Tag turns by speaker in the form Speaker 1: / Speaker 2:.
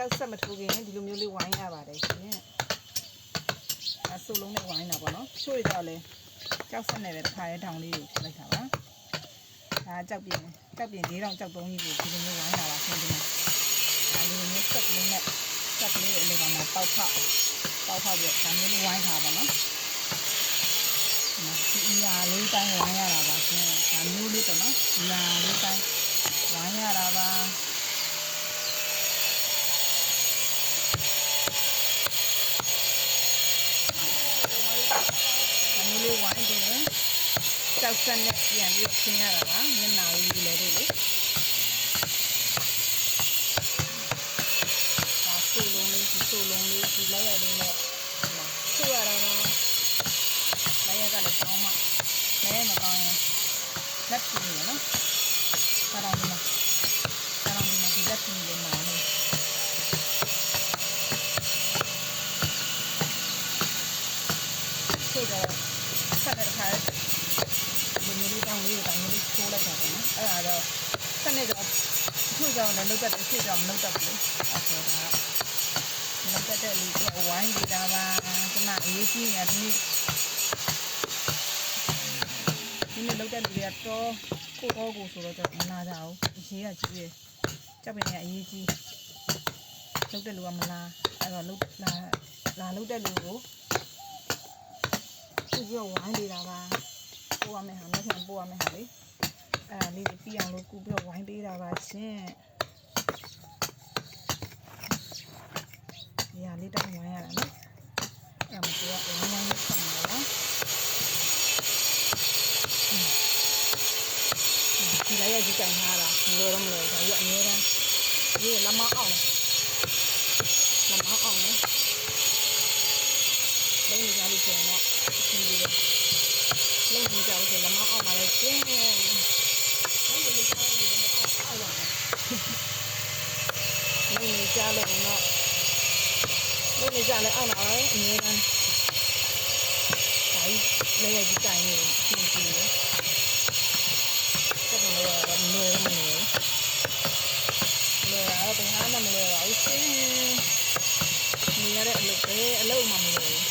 Speaker 1: ကြောက်ဆက်မထိုးခင်ဒီလိုမျိုးလေးဝိုင်းရပါတယ်ရှင်အဆူလုံးနဲ့ဝိုင်းတာပေါ့နော်ချို့ရတော့လေကြောက်ဆက်နဲ့ပဲတစ်ခါရဲထောင်လေးကိုထည့်လိုက်တာပါဒါကြောက်ပြင်၄တောင်ကြောက်သုံးကြီးကိုဒီလိုမျိုးဝိုင်းလာတာဆင်းပြီးဒါဒီလိုမျိုးဆက်ကလေးနဲ့ဆက်ကလေးအလေးကောင်မှာပေါက်ဖောက်ပြီးဒါမျိုးလေးဝိုင်းထားပါနော်ဒီအရာလေးတိုင်းဝိုင်းရတာပါရှင်ဒါမျိုးလေးပေါ့နော်အရာလေးတိုင်းဝိုင်းရတာပါဒါမျိုးလေးဝိုင်းပြီးကြောက်စက်နဲ့ပြန်ပြီးဆင်းရတာပါမျက်နှာလေးယူလဲတို့လေဒါဆိုလုံးလေးဒီလိုက်ရလေးနဲ့ဆိုရတာပါလိုက်ရကလည်းကောင်းမှလည်းမကောင်းရင်လက်ဖြူနေနော်ဒါတော့ဒီမှာဒီလက်ဖြူလေးမှာလို့ဆိုတော့ဆက်တဲ့ခါဒီမျိုးတောင်းလေးကိုမျိုးလေးထိုးလိုက်တာပေါ့နော်အဲ့ဒါတော့စနစ်တော့သူ့ကြောင့်လည်းလောက်တက်တယ်ရှေ့ကြောင့်မလောက်တက်ဘူးအဲ့ဆိုတော့မလောက်တက်တဲ့လူကဝိုင်းနေတာပါခဏအေးကြီးနေတယ်ဒီနေ့လောက်တဲ့လူတွေကတော့ကိုဆိုတော့မလာကြဘူးအရေးကကြီးတယ်ကြောက်ပင်ကအရေးကြီးလောက်တဲ့လူကမလာအဲ့တော့လောက်တဲ့လူကိုသူ့ကြောင့်ဝိုင်းနေတာပါပို့ရမယ်ဟာနဲ့ပြန်ပို့ရမယ်ဟာလေအဲ့ဒါလေးပြီးအောင်လို့ကူပြီးတော့ဝိုင်းပေးတာပါရှင်ဒီဟာလေးတောင်းဝိုင်းရတာနော်အဲ့မှာသူကဝိုင်းလေးဆက်မှာလားဒီလိုက်ရကြီးကြိုင်ထားတာမလွယ်တော့ဒါကြီးအများတန်းဒီလက်မအောင်လုံးနေကြလို့ဆိုရင်တော့ဒီလိုလုံးနေကြလို့ဆိုလက်မအောင်ပါလေကျင်းလုံးနေကြလို့ဒီလိုအောက်ပါလုံးနေကြလို့တော့လုံးနေကြလဲအောက်လာပဲအများတန်းဒါကြီးလည်းရကြီးကြိုင်နေရှင်းရှင်းလေးဆက်မလို့တော့မလွယ်တော့မလွယ်တော့ဘယ်ဟာမှမလွယ်ပါဘူးရှင်းနေရတဲ့အလုပ်ပဲအလုပ်မှမလွယ်